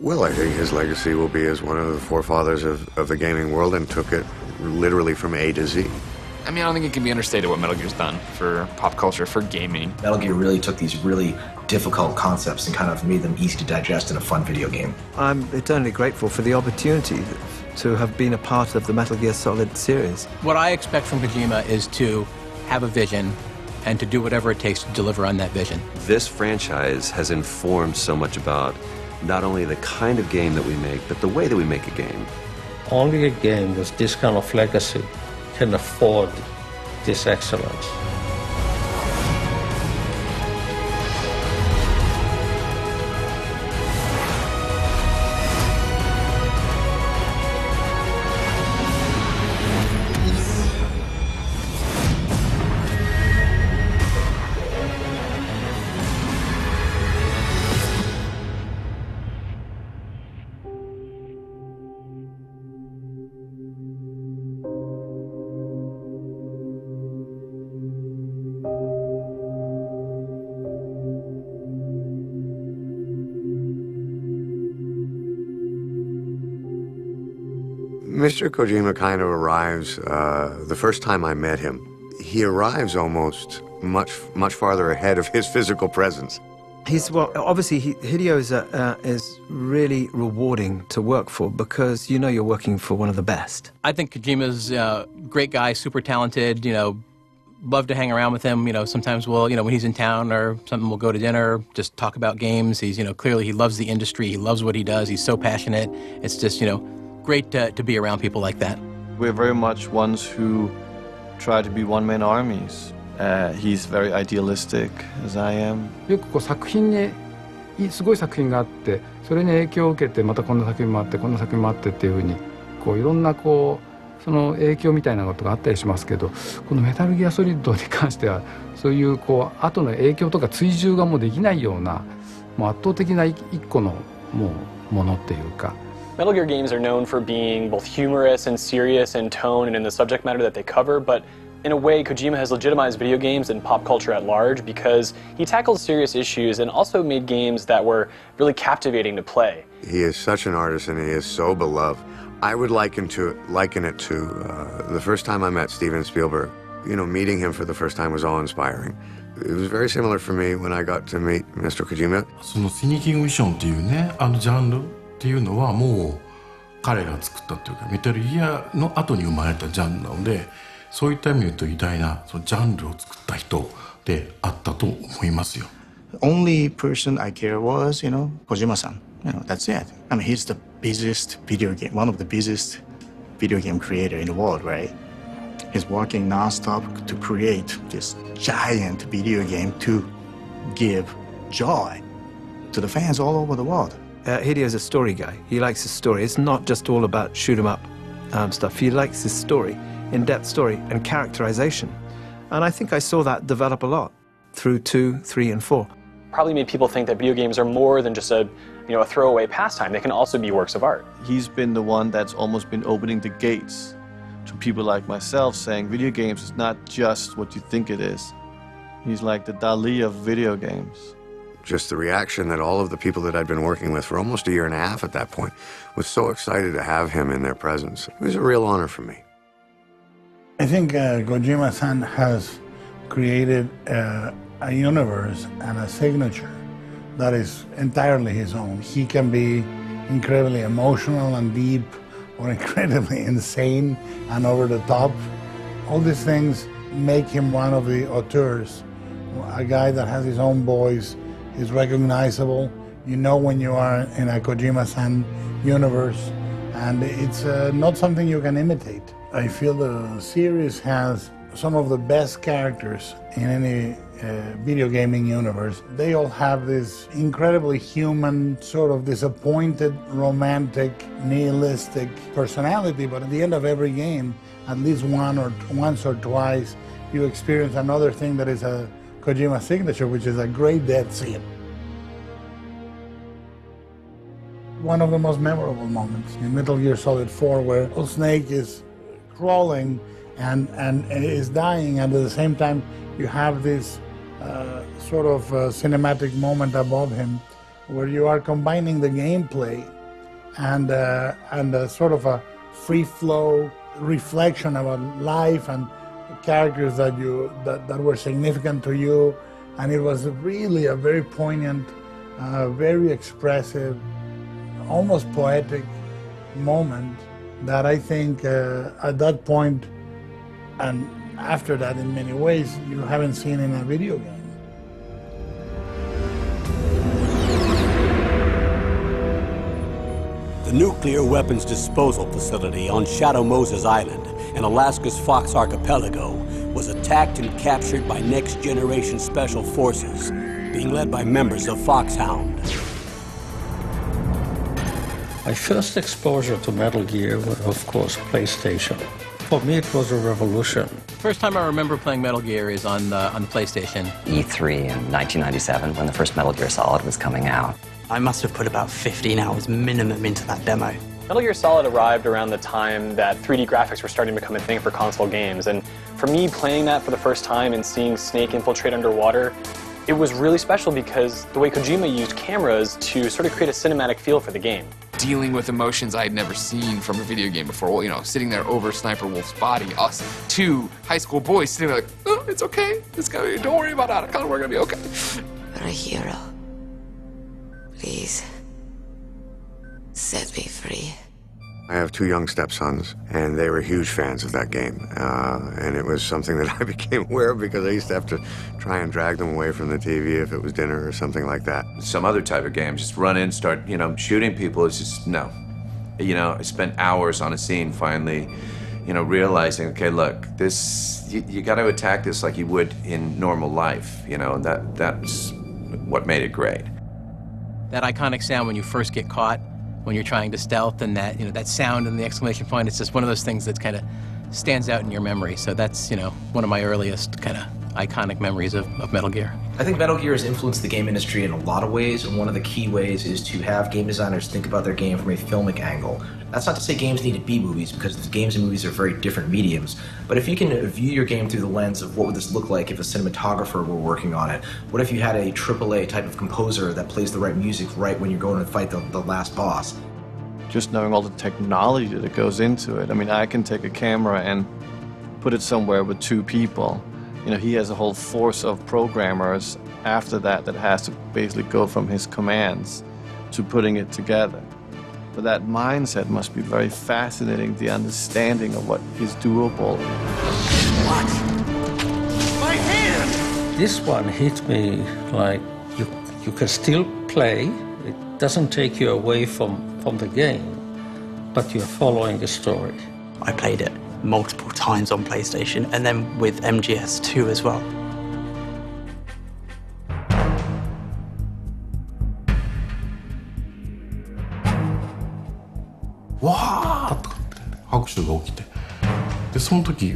Well, I think his legacy will be as one of the forefathers of the gaming world and took it literally from A to Z. I mean, I don't think it can be understated what Metal Gear's done for pop culture, for gaming. Metal Gear really took these really difficult concepts and kind of made them easy to digest in a fun video game. I'm eternally grateful for the opportunity to have been a part of the Metal Gear Solid series. What I expect from Kojima is to have a vision and to do whatever it takes to deliver on that vision. This franchise has informed so much about not only the kind of game that we make, but the way that we make a game. Only a game with this kind of legacy can afford this excellence. Mr. Kojima kind of arrives, the first time I met him, he arrives almost much farther ahead of his physical presence. Obviously, Hideo is really rewarding to work for because you know you're working for one of the best. I think Kojima's a great guy, super talented, love to hang around with him. Sometimes when he's in town or something, we'll go to dinner, just talk about games. He's, clearly he loves the industry. He loves what he does. He's so passionate. It's just, great to be around people like that. We're very much ones who try to be one-man armies. He's very idealistic, as I am. よく作品にすごい作品があって、それに影響を受けてまたこんな作品もあって、こんな作品もあってっていう風にいろんなその影響みたいなことがあったりしますけど、このメタルギアソリッドに関してはそういう後の影響とか追従がもうできないようなもう圧倒的な一個のものっていうか。Metal Gear games are known for being both humorous and serious in tone and in the subject matter that they cover, but in a way, Kojima has legitimized video games and pop culture at large because he tackled serious issues and also made games that were really captivating to play. He is such an artist and he is so beloved. I would liken it to the first time I met Steven Spielberg. Meeting him for the first time was awe-inspiring. It was very similar for me when I got to meet Mr. Kojima. そのスニーキングミッションっていうね、ジャンルっていうのはもう彼が作ったっていうかメタルギアの後に生まれたジャンルなので、そういった意味で言うと偉大なそのジャンルを作った人であったと思いますよ。Only person I care was, Kojima-san. That's it. I mean, he's the busiest one of the busiest video game creator in the world, right? He's working nonstop to create this giant video game to give joy to the fans all over the world. Hideo's a story guy. He likes his story. It's not just all about shoot 'em up stuff. He likes his story, in-depth story and characterization. And I think I saw that develop a lot through 2, 3, and 4. Probably made people think that video games are more than just a throwaway pastime. They can also be works of art. He's been the one that's almost been opening the gates to people like myself, saying video games is not just what you think it is. He's like the Dali of video games. Just the reaction that all of the people that I'd been working with for almost a year and a half at that point was so excited to have him in their presence. It was a real honor for me. I think Kojima-san has created a universe and a signature that is entirely his own. He can be incredibly emotional and deep or incredibly insane and over the top. All these things make him one of the auteurs, a guy that has his own voice, is recognizable. You know when you are in a Kojima-san universe, and it's not something you can imitate. I feel the series has some of the best characters in any video gaming universe. They all have this incredibly human, sort of disappointed, romantic, nihilistic personality, but at the end of every game, at least once or twice, you experience another thing that is a Kojima signature, which is a great death scene. One of the most memorable moments in Metal Gear Solid 4, where Snake is crawling and is dying, and at the same time you have this sort of cinematic moment above him where you are combining the gameplay and sort of a free flow reflection about life and characters that were significant to you. And it was really a very poignant, very expressive, almost poetic moment that I think at that point and after that in many ways you haven't seen in a video game. The nuclear weapons disposal facility on Shadow Moses Island in Alaska's Fox Archipelago was attacked and captured by Next Generation Special Forces, being led by members of Foxhound. My first exposure to Metal Gear was, of course, PlayStation. For me, it was a revolution. First time I remember playing Metal Gear is on the PlayStation. E3 in 1997 when the first Metal Gear Solid was coming out. I must have put about 15 hours minimum into that demo. Metal Gear Solid arrived around the time that 3D graphics were starting to become a thing for console games, and for me playing that for the first time and seeing Snake infiltrate underwater, it was really special because the way Kojima used cameras to sort of create a cinematic feel for the game. Dealing with emotions I had never seen from a video game before. Well, you know, sitting there over Sniper Wolf's body, us two high school boys sitting there like, oh, it's okay. Don't worry about it. We're gonna be okay. You're a hero. Please, set me free. I have two young stepsons, and they were huge fans of that game. And it was something that I became aware of because I used to have to try and drag them away from the TV if it was dinner or something like that. Some other type of game, just run in, start, shooting people, it's just, no. I spent hours on a scene finally, realizing, okay, look, this, you got to attack this like you would in normal life, and that's what made it great. That iconic sound when you first get caught, when you're trying to stealth, and that that sound and the exclamation point, it's just one of those things that kind of stands out in your memory. So that's one of my earliest kind of iconic memories of Metal Gear. I think Metal Gear has influenced the game industry in a lot of ways, and one of the key ways is to have game designers think about their game from a filmic angle. That's not to say games need to be movies, because the games and movies are very different mediums, but if you can view your game through the lens of what would this look like if a cinematographer were working on it, what if you had a AAA type of composer that plays the right music right when you're going to fight the last boss. Just knowing all the technology that goes into it. I mean, I can take a camera and put it somewhere with two people. He has a whole force of programmers after that has to basically go from his commands to putting it together. But that mindset must be very fascinating, the understanding of what is doable. What? My hand! This one hit me like you can still play. It doesn't take you away from the game, but you're following the story. I played it multiple times on PlayStation, and then with MGS 2 as well.わーっとかって拍手が起きて、でその時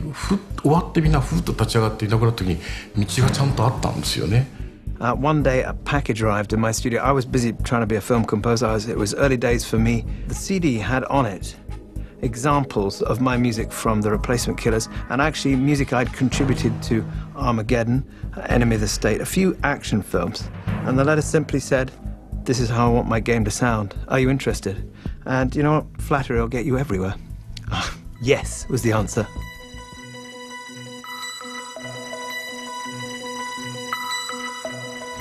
終わってみんなふっと立ち上がっていなくなった時に道がちゃんとあったんですよね。One day, a package arrived in my studio. I was busy trying to be a film composer. It was early days for me. The CD had on it examples of my music from The Replacement Killers, and actually music I'd contributed to Armageddon, Enemy of the State, a few action films. And the letter simply said, "This is how I want my game to sound. Are you interested?" And you know what? Flattery will get you everywhere. Yes, was the answer.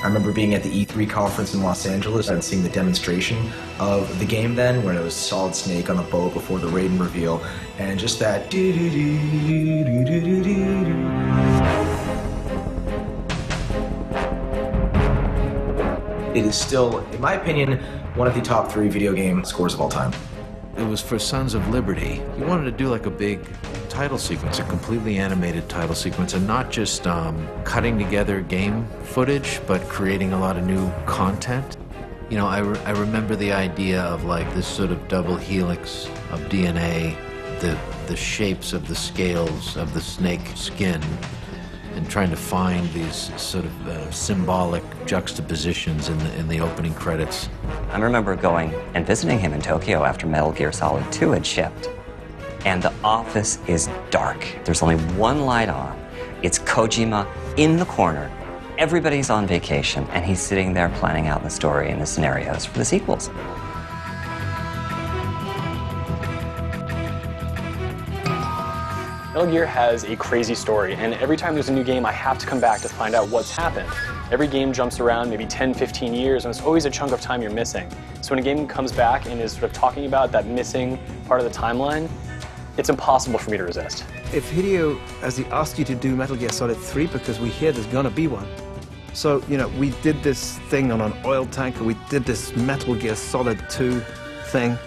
I remember being at the E3 conference in Los Angeles and seeing the demonstration of the game then, where it was Solid Snake on a boat before the Raiden reveal, and just that It is still, in my opinion, one of the top 3 video game scores of all time. It was for Sons of Liberty. He wanted to do like a big title sequence, a completely animated title sequence, and not just cutting together game footage, but creating a lot of new content. I remember the idea of like this sort of double helix of DNA, the shapes of the scales of the snake skin, and trying to find these sort of symbolic juxtapositions in the opening credits. I remember going and visiting him in Tokyo after Metal Gear Solid 2 had shipped. And the office is dark. There's only one light on. It's Kojima in the corner. Everybody's on vacation, and he's sitting there planning out the story and the scenarios for the sequels. Metal Gear has a crazy story, and every time there's a new game, I have to come back to find out what's happened. Every game jumps around maybe 10, 15 years, and it's always a chunk of time you're missing. So when a game comes back and is sort of talking about that missing part of the timeline, it's impossible for me to resist. If Hideo, as he asked you to do Metal Gear Solid 3, because we hear there's gonna be one. So, you know, we did this thing on an oil tanker, we did this Metal Gear Solid 2 thing,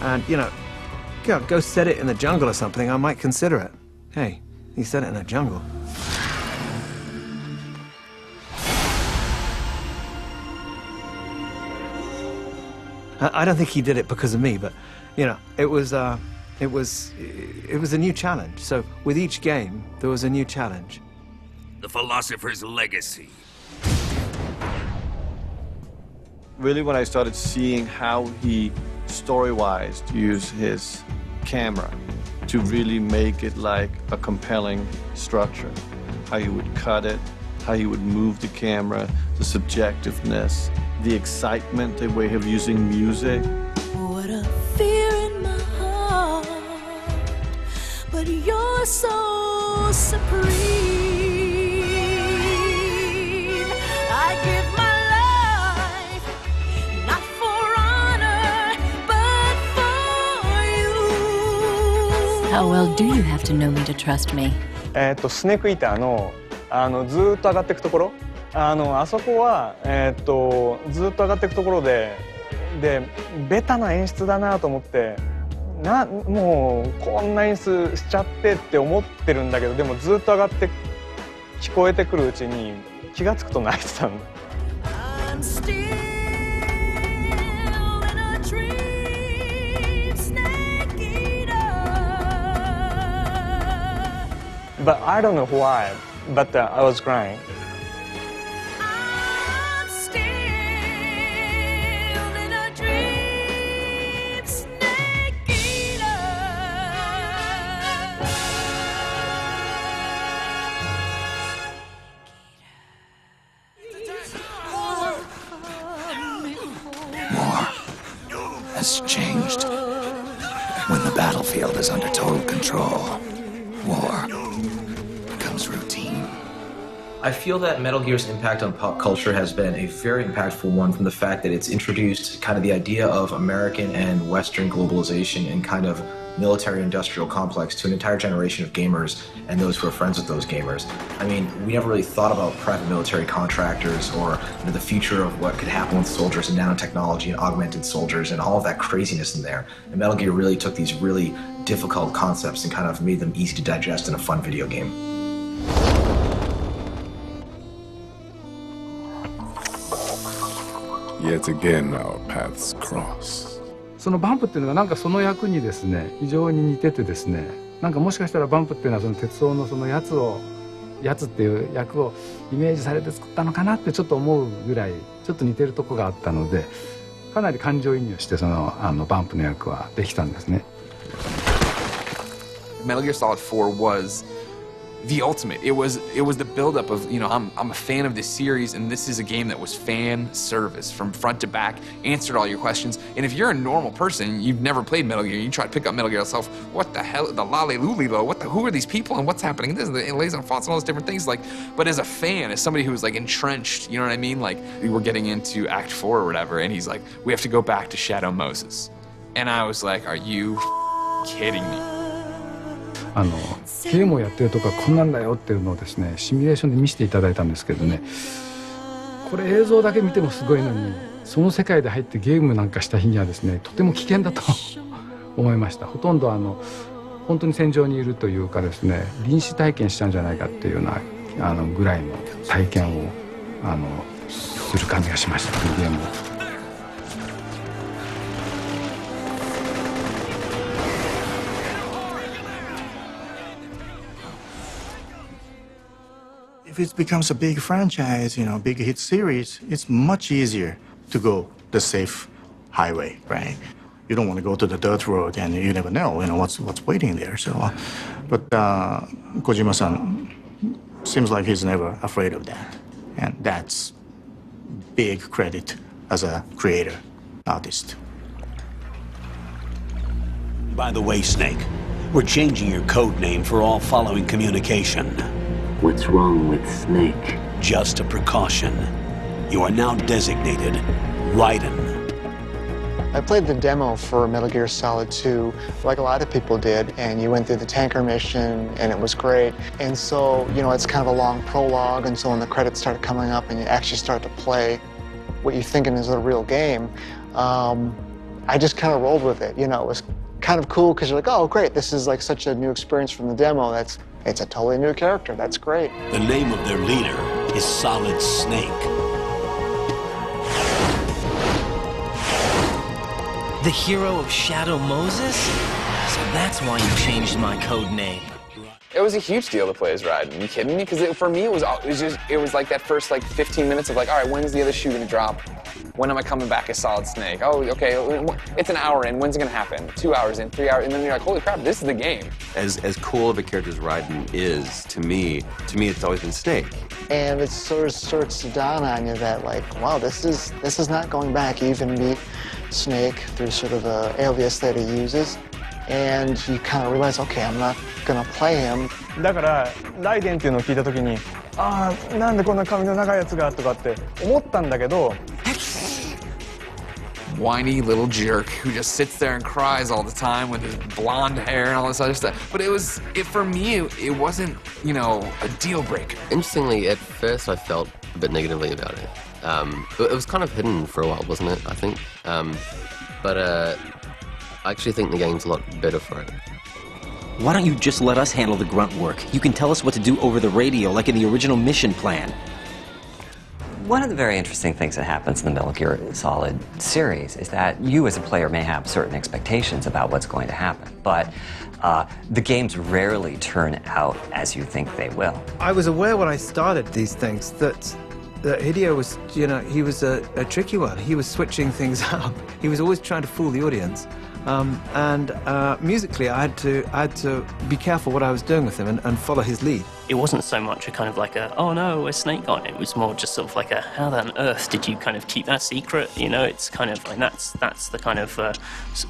and, you know, go set it in the jungle or something, I might consider it. Hey, he set it in a jungle. I don't think he did it because of me, but, you know, it was a new challenge. So with each game, there was a new challenge. The philosopher's legacy. Really, when I started seeing how he, story-wise, used his camera to really make it like a compelling structure, how he would cut it, how he would move the camera, the subjectiveness, the excitement, the way of using music. What a fear in my heart, but you're so supreme. I give my life, not for honor, but for you. How well do you have to know me to trust me? スネークイーターのずーっと上がっていくところ、あそこはずっと上がっていくところでベタな演出だなと思って、もうこんな演出しちゃってって思ってるんだけど、でもずっと上がって聞こえてくるうちに気がつくと泣いてたの。I'm still in a dream, snake eater. But I don't know why, but I was crying. I'm still in a dream, snake eater. War has changed. When the battlefield is under total control, war becomes routine. I feel that Metal Gear's impact on pop culture has been a very impactful one from the fact that it's introduced kind of the idea of American and Western globalization and kind of military-industrial complex to an entire generation of gamers and those who are friends with those gamers. I mean, we never really thought about private military contractors or the future of what could happen with soldiers and nanotechnology and augmented soldiers and all of that craziness in there. And Metal Gear really took these really difficult concepts and kind of made them easy to digest in a fun video game. Yet again, our paths cross. そのバンプっていうのがなんかその役にですね非常に似ててですね、なんかもしかしたらバンプっていうのはその鉄道のそのやつっていう役をイメージされて作ったのかなってちょっと思うぐらいちょっと似てるとこがあったので、かなり感情移入してそのバンプの役はできたんですね。Metal Gear Solid 4 was the ultimate. It was the buildup of, you know, I'm a fan of this series, and this is a game that was fan service from front to back, answered all your questions. And if you're a normal person, you've never played Metal Gear, you try to pick up Metal Gear yourself, what the hell, the lolly lulilo, who are these people and what's happening? This it lays on fonts and all those different things. Like, but as a fan, as somebody who was like entrenched, you know what I mean? Like, we were getting into Act 4 or whatever, and he's like, we have to go back to Shadow Moses. And I was like, are you kidding me? ゲームをやってるとかこんなんだよっていうのをですねシミュレーションで見せていただいたんですけどね、これ映像だけ見てもすごいのにその世界で入ってゲームなんかした日にはですねとても危険だと思いました。ほとんど本当に戦場にいるというかですね臨死体験したんじゃないかっていうようなぐらいの体験をする感じがしました、ゲームを。If it becomes a big franchise, big hit series, it's much easier to go the safe highway, right? You don't want to go to the dirt road, and you never know, what's waiting there. So, but Kojima-san seems like he's never afraid of that, and that's big credit as a creator, artist. By the way, Snake, We're changing your code name for all following communication. What's wrong with Snake? Just a precaution. You are now designated Raiden. I played the demo for Metal Gear Solid 2 like a lot of people did, and you went through the tanker mission and it was great. And so, you know, it's kind of a long prologue, and so when the credits started coming up and you actually start to play what you're thinking is a real game, I just kind of rolled with it. You know, it was kind of cool because you're like, oh, great, this is like such a new experience from the demo. It's a totally new character. That's great. The name of their leader is Solid Snake. The hero of Shadow Moses? So that's why you changed my code name. It was a huge deal to play as Raiden. Are you kidding me? Because for me, it was like that first like 15 minutes of like, all right, when's the other shoe gonna drop? When am I coming back as Solid Snake? Oh, okay, it's an hour in. When's it gonna happen? 2 hours in, 3 hours, and then you're like, holy crap, this is the game. As cool of a character as Raiden is to me, it's always been Snake. And it sort of starts to dawn on you that like, wow, this is not going back. You even meet Snake through sort of the alias that he uses, and you kind of realize, okay, I'm not gonna play him. だからライデンっていうのを聞いた時に、ああ、なんでこんな髪の長いやつがとかって思ったんだけど。Whiny little jerk who just sits there and cries all the time with his blonde hair and all this other stuff. But for me, it wasn't, you know, a deal breaker. Interestingly, at first I felt a bit negatively about it. It was kind of hidden for a while, wasn't it, I think? But I actually think the game's a lot better for it. Why don't you just let us handle the grunt work? You can tell us what to do over the radio, like in the original mission plan. One of the very interesting things that happens in the Metal Gear Solid series is that you as a player may have certain expectations about what's going to happen, but the games rarely turn out as you think they will. I was aware when I started these things that Hideo was, you know, he was a tricky one. He was switching things up. He was always trying to fool the audience. Musically, I had to be careful what I was doing with him and follow his lead. It wasn't so much a kind of like a, oh no, where's Snake gone? It was more just sort of like a, how on earth did you kind of keep that secret? You know, it's kind of like, that's the kind of,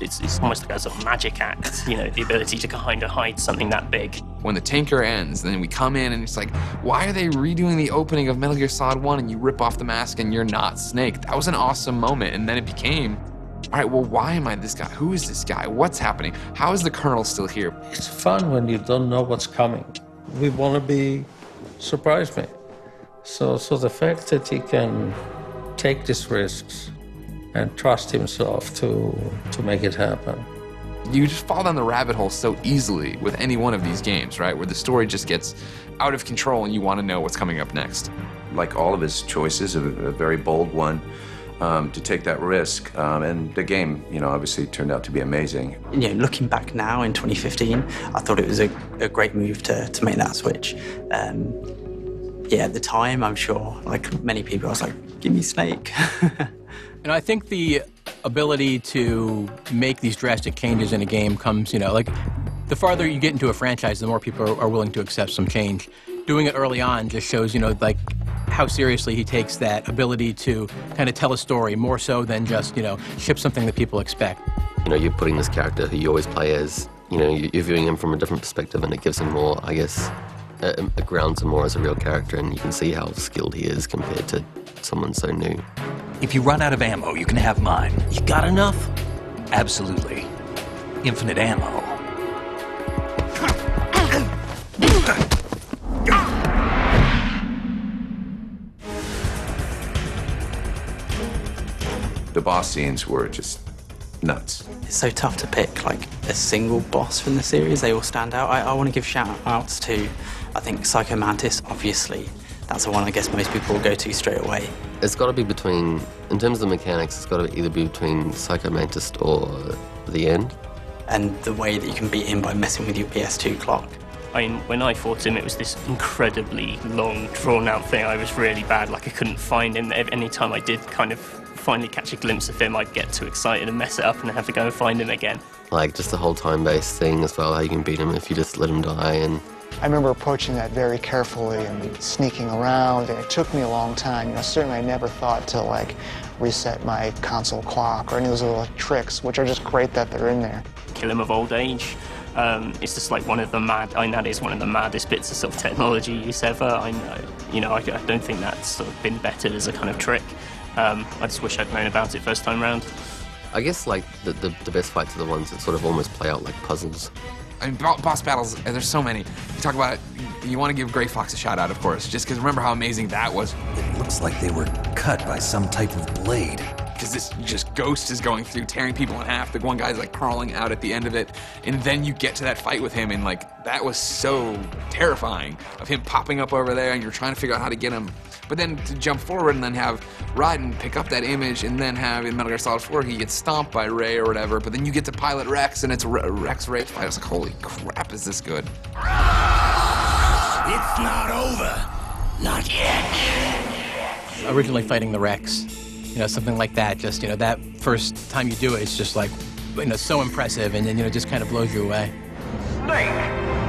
it's almost like a sort of magic act, you know, the ability to kind of hide something that big. When the tanker ends, then we come in and it's like, why are they redoing the opening of Metal Gear Solid 1 and you rip off the mask and you're not Snake? That was an awesome moment, and then it became, all right, well, why am I this guy? Who is this guy? What's happening? How is the Colonel still here? It's fun when you don't know what's coming. We want to be surprised me. So the fact that he can take these risks and trust himself to make it happen. You just fall down the rabbit hole so easily with any one of these games, right? Where the story just gets out of control and you want to know what's coming up next. Like all of his choices, a very bold one. To take that risk, and the game, you know, obviously turned out to be amazing. You know, looking back now in 2015, I thought it was a great move to make that switch. Yeah, at the time, I'm sure, like many people, I was like, give me Snake. And I think the ability to make these drastic changes in a game comes, you know, like the farther you get into a franchise, the more people are willing to accept some change. Doing it early on just shows, you know, like how seriously he takes that ability to kind of tell a story more so than just, you know, ship something that people expect. You know, you're putting this character who you always play as, you know, you're viewing him from a different perspective, and it gives him more, I guess, it grounds him more as a real character, and you can see how skilled he is compared to someone so new. If you run out of ammo, you can have mine. You got enough? Absolutely. Infinite ammo. The boss scenes were just nuts. It's so tough to pick like a single boss from the series. They all stand out. I want to give shout outs to, I think, Psycho Mantis, obviously. That's the one I guess most people will go to straight away. It's got to be between, in terms of the mechanics, it's got to either be between Psycho Mantis or the end. And the way that you can beat him by messing with your PS2 clock. I mean, when I fought him, it was this incredibly long, drawn-out thing. I was really bad, like I couldn't find him. Any time I did kind of finally catch a glimpse of him, I'd get too excited and mess it up and have to go and find him again. Like, just the whole time-based thing as well, how you can beat him if you just let him die. And I remember approaching that very carefully and sneaking around, and it took me a long time. You know, certainly I never thought to, like, reset my console clock or any of those little tricks, which are just great that they're in there. Kill him of old age. It's just like one of the that is one of the maddest bits of sort of technology use ever. I don't think that's sort of been bettered as a kind of trick. I just wish I'd known about it first time round. I guess like the best fights are the ones that sort of almost play out like puzzles. I mean, boss battles, there's so many. You talk about it, you want to give Gray Fox a shout out, of course, just because remember how amazing that was. It looks like they were cut by some type of blade. Because this just ghost is going through, tearing people in half. The one guy's like crawling out at the end of it. And then you get to that fight with him, and like, that was so terrifying of him popping up over there, and you're trying to figure out how to get him. But then to jump forward and then have Raiden pick up that image, and then have in Metal Gear Solid 4, he gets stomped by Ray or whatever, but then you get to pilot Rex, and it's a Rex-Ray fight. I was like, holy crap, is this good? It's not over. Not yet. Originally fighting the Rex, something like that, just, that first time you do it, it's just like, so impressive, and then, just kind of blows you away. Snake,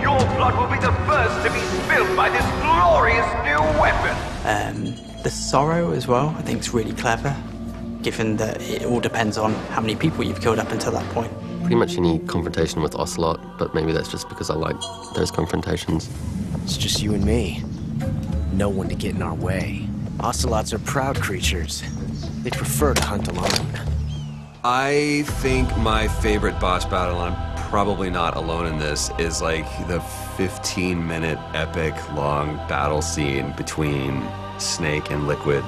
your blood will be the first to be spilled by this glorious new weapon. The sorrow as well, I think is really clever, given that it all depends on how many people you've killed up until that point. Pretty much any confrontation with Ocelot, but maybe that's just because I like those confrontations. It's just you and me. No one to get in our way. Ocelots are proud creatures. They prefer to hunt alone. I think my favorite boss battle, and I'm probably not alone in this, is like the 15-minute epic long battle scene between Snake and Liquid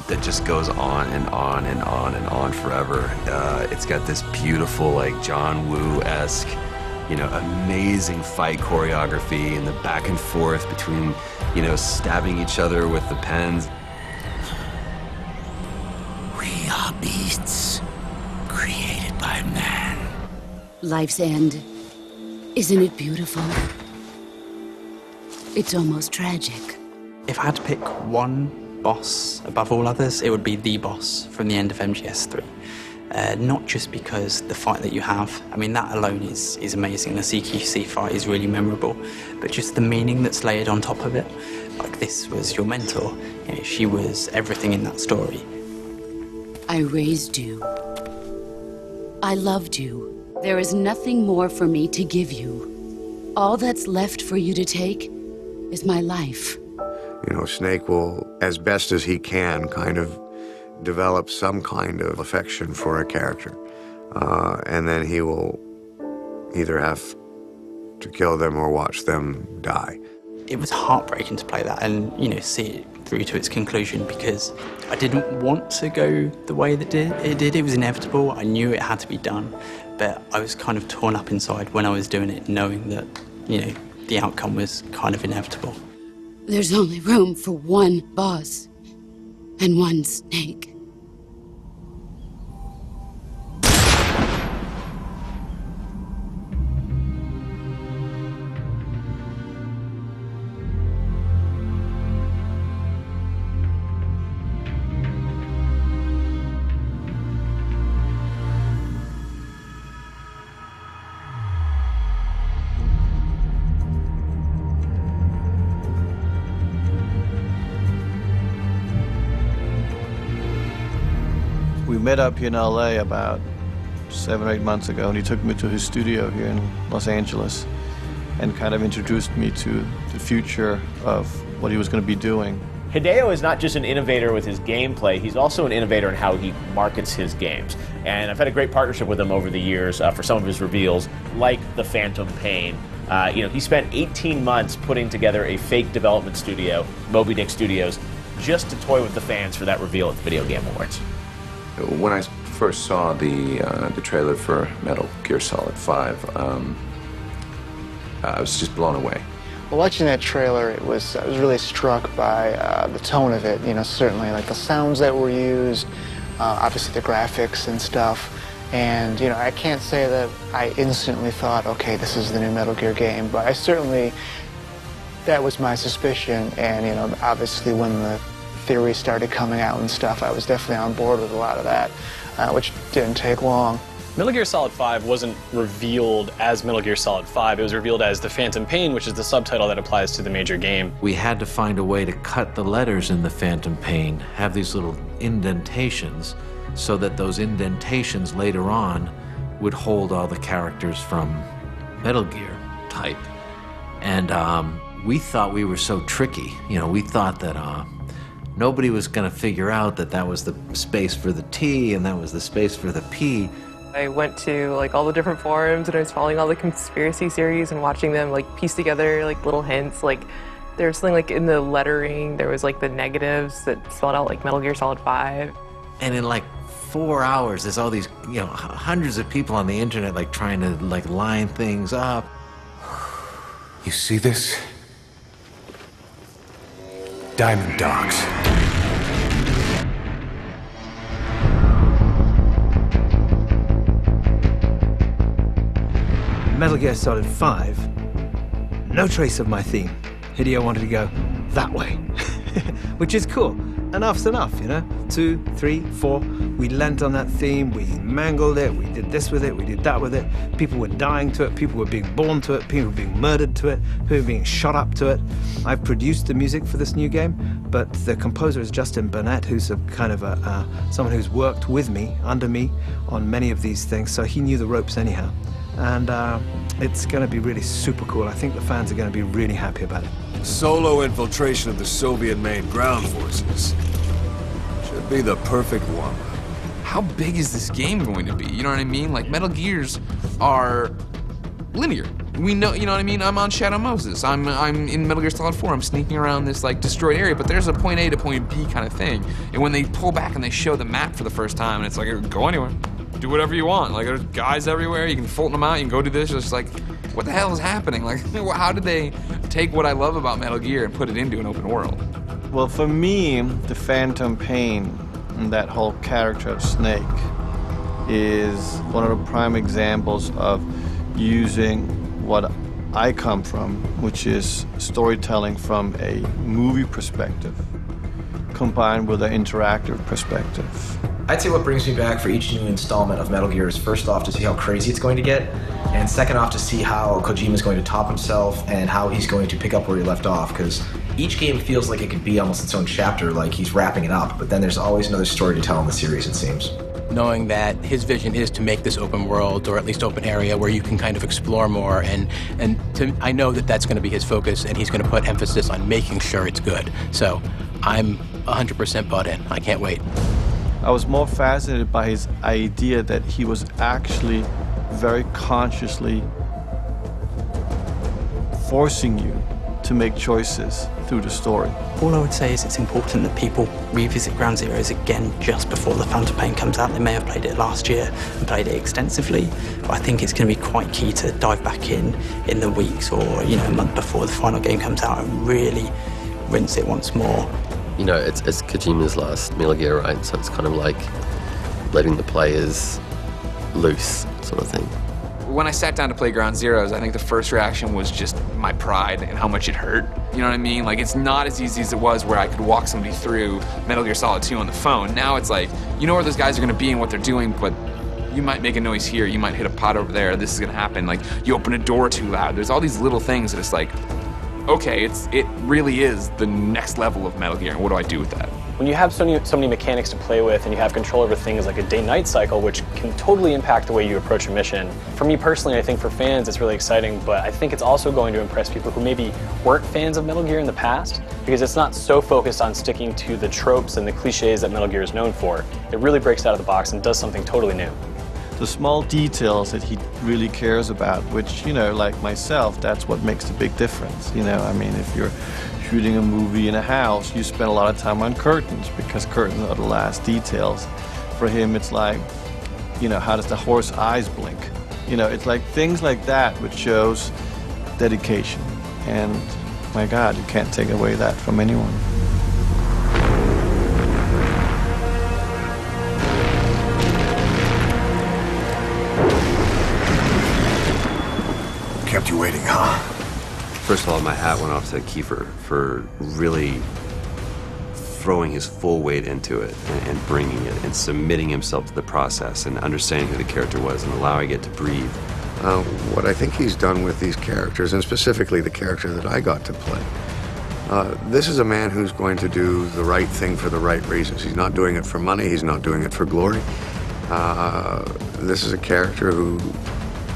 that just goes on and on and on and on forever. It's got this beautiful, like John Woo-esque, amazing fight choreography and the back and forth between, stabbing each other with the pens. We are beasts created by man. Life's end. Isn't it beautiful? It's almost tragic. If I had to pick one boss above all others, it would be the boss from the end of MGS 3. Not just because the fight that you have, I mean, that alone is amazing. The CQC fight is really memorable, but just the meaning that's layered on top of it. Like, this was your mentor. She was everything in that story. I raised you. I loved you. There is nothing more for me to give you. All that's left for you to take is my life. Snake will, as best as he can, kind of develop some kind of affection for a character. And then he will either have to kill them or watch them die. It was heartbreaking to play that and, see it through to its conclusion, because I didn't want to go the way that it did. It was inevitable. I knew it had to be done, but I was kind of torn up inside when I was doing it, knowing that, the outcome was kind of inevitable. There's only room for one boss and one Snake. We met up here in LA about 7 or 8 months ago, and he took me to his studio here in Los Angeles and kind of introduced me to the future of what he was going to be doing. Hideo is not just an innovator with his gameplay, he's also an innovator in how he markets his games. And I've had a great partnership with him over the years for some of his reveals, like the Phantom Pain. He spent 18 months putting together a fake development studio, Moby Dick Studios, just to toy with the fans for that reveal at the Video Game Awards. When I first saw the trailer for Metal Gear Solid 5, I was just blown away. Well, watching that trailer, I was really struck by the tone of it. Certainly like the sounds that were used, obviously the graphics and stuff. And I can't say that I instantly thought, okay, this is the new Metal Gear game, but I certainly, that was my suspicion. And obviously when the theories started coming out and stuff, I was definitely on board with a lot of that, which didn't take long. Metal Gear Solid 5 wasn't revealed as Metal Gear Solid 5, it was revealed as The Phantom Pain, which is the subtitle that applies to the major game. We had to find a way to cut the letters in the Phantom Pain, have these little indentations, so that those indentations later on would hold all the characters from Metal Gear type. And we thought we were so tricky. You know, we thought that nobody was going to figure out that that was the space for the T and that was the space for the P. I went to like all the different forums and I was following all the conspiracy series and watching them like piece together like little hints. Like there was something like in the lettering, there was like the negatives that spelled out like Metal Gear Solid 5. And in like 4 hours, there's all these, you know, hundreds of people on the internet like trying to like line things up. You see this? Diamond Dogs. Metal Gear Solid 5, no trace of my theme. Hideo wanted to go that way, which is cool. Enough's enough, you know? 2, 3, 4, we lent on that theme, we mangled it, we did this with it, we did that with it. People were dying to it, people were being born to it, people were being murdered to it, people were being shot up to it. I've produced the music for this new game, but the composer is Justin Burnett, who's a kind of someone who's worked with me, under me, on many of these things, so he knew the ropes anyhow. And it's going to be really super cool. I think the fans are going to be really happy about it. Solo infiltration of the Soviet-made ground forces. Should be the perfect one. How big is this game going to be? You know what I mean? Like, Metal Gears are linear. We know, you know what I mean? I'm on Shadow Moses. I'm in Metal Gear Solid 4. I'm sneaking around this like destroyed area, but there's a point A to point B kind of thing. And when they pull back and they show the map for the first time, and it's like, go anywhere. Do whatever you want. Like, there's guys everywhere. You can Fulton them out. You can go do this. It's like, what the hell is happening? Like, how did they take what I love about Metal Gear and put it into an open world? Well, for me, the Phantom Pain and that whole character of Snake is one of the prime examples of using what I come from, which is storytelling from a movie perspective, combined with an interactive perspective. I'd say what brings me back for each new installment of Metal Gear is first off to see how crazy it's going to get, and second off to see how Kojima's going to top himself and how he's going to pick up where he left off, because each game feels like it could be almost its own chapter, like he's wrapping it up, but then there's always another story to tell in the series, it seems. Knowing that his vision is to make this open world, or at least open area, where you can kind of explore more, and I know that that's going to be his focus, and he's going to put emphasis on making sure it's good. So I'm 100% bought in. I can't wait. I was more fascinated by his idea that he was actually very consciously forcing you to make choices through the story. All I would say is it's important that people revisit Ground Zeroes again just before the Phantom Pain comes out. They may have played it last year and played it extensively, but I think it's going to be quite key to dive back in the weeks or a month before the final game comes out and really rinse it once more. You know, it's Kojima's last Metal Gear, right? So it's kind of like letting the players loose, sort of thing. When I sat down to play Ground Zeroes, I think the first reaction was just my pride and how much it hurt. You know what I mean? Like, it's not as easy as it was where I could walk somebody through Metal Gear Solid 2 on the phone. Now it's like, you know where those guys are going to be and what they're doing, but you might make a noise here, you might hit a pot over there, this is going to happen. Like, you open a door too loud. There's all these little things that it's like, okay, it really is the next level of Metal Gear, and what do I do with that? When you have so many mechanics to play with and you have control over things like a day-night cycle, which can totally impact the way you approach a mission. For me personally, I think for fans it's really exciting, but I think it's also going to impress people who maybe weren't fans of Metal Gear in the past, because it's not so focused on sticking to the tropes and the cliches that Metal Gear is known for. It really breaks out of the box and does something totally new. The small details that he really cares about, which, like myself, that's what makes the big difference. I mean, if you're shooting a movie in a house, you spend a lot of time on curtains because curtains are the last details. For him, it's like, how does the horse eyes blink? It's like things like that which shows dedication. And my God, you can't take away that from anyone. Kept you waiting, huh? First of all, my hat went off to Kiefer for really throwing his full weight into it and bringing it and submitting himself to the process and understanding who the character was and allowing it to breathe. What I think he's done with these characters, and specifically the character that I got to play, this is a man who's going to do the right thing for the right reasons. He's not doing it for money, he's not doing it for glory. This is a character who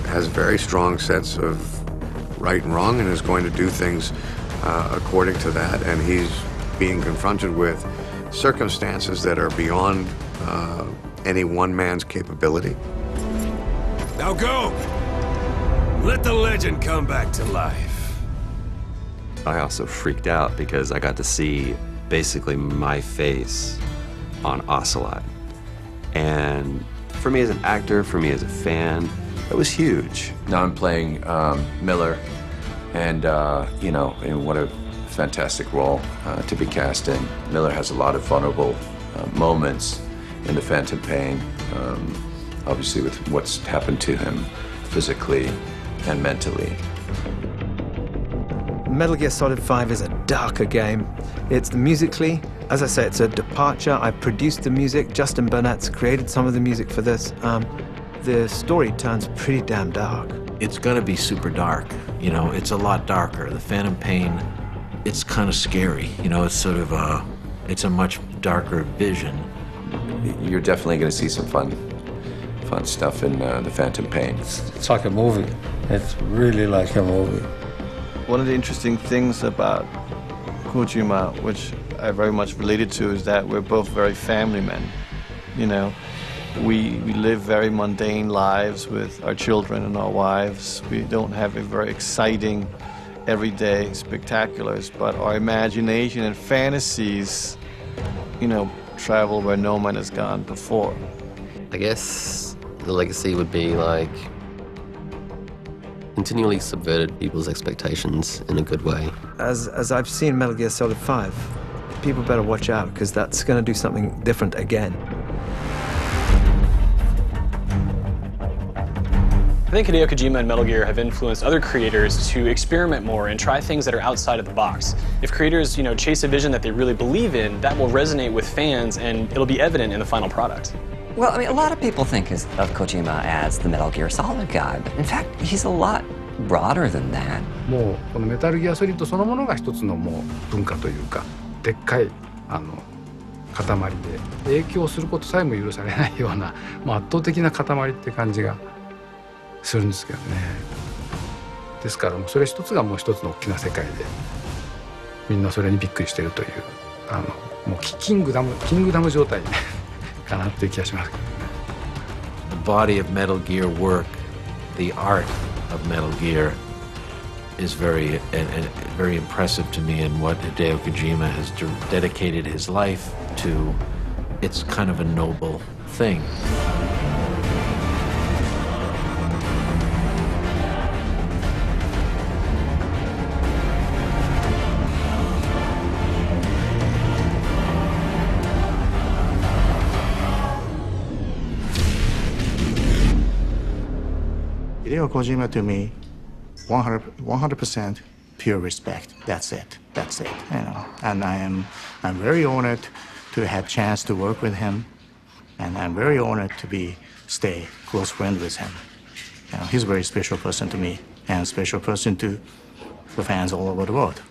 has a very strong sense of right and wrong and is going to do things according to that. And he's being confronted with circumstances that are beyond any one man's capability. Now go! Let the legend come back to life. I also freaked out because I got to see basically my face on Ocelot. And for me as an actor, for me as a fan, it was huge. Now I'm playing Miller, and you know, and what a fantastic role to be cast in. Miller has a lot of vulnerable moments in The Phantom Pain, obviously with what's happened to him physically and mentally. Metal Gear Solid 5 is a darker game. It's musically, as I say, it's a departure. I produced the music. Justin Burnett's created some of the music for this. The story turns pretty damn dark. It's gonna be super dark. You know, it's a lot darker. The Phantom Pain, it's kind of scary. You know, it's sort of it's a much darker vision. You're definitely going to see some fun stuff in The Phantom Pain. It's like a movie. It's really like a movie. One of the interesting things about Kojima, which I very much related to, is that we're both very family men. You know, we live very mundane lives with our children and our wives. We don't have a very exciting, everyday spectaculars, but our imagination and fantasies, you know, travel where no man has gone before. I guess the legacy would be like continually subverted people's expectations in a good way. As I've seen Metal Gear Solid 5, people better watch out because that's going to do something different again. I think Hideo Kojima and Metal Gear have influenced other creators to experiment more and try things that are outside of the box. If creators, you know, chase a vision that they really believe in, that will resonate with fans and it'll be evident in the final product. Well, I mean, a lot of people think of Kojima as the Metal Gear Solid guy, but in fact, he's a lot broader than that. もうこのメタルギアソリッドそのものが一つのもう文化というか、でっかい塊で影響することさえも許されないような、圧倒的な塊って感じがするんですけどね。ですからもうそれ一つがもう一つの大きな世界で、みんなそれにびっくりしてるという、もうキングダム状態かなっていう気がしますけどね。The body of Metal Gear work, the art of Metal Gear is very impressive to me, and what Hideo Kojima has dedicated his life to, it's kind of a noble thing. Hideo Kojima to me, 100% pure respect. That's it. You know, and I'm very honored to have chance to work with him, and I'm very honored to stay close friend with him. You know, he's a very special person to me, and a special person to the fans all over the world.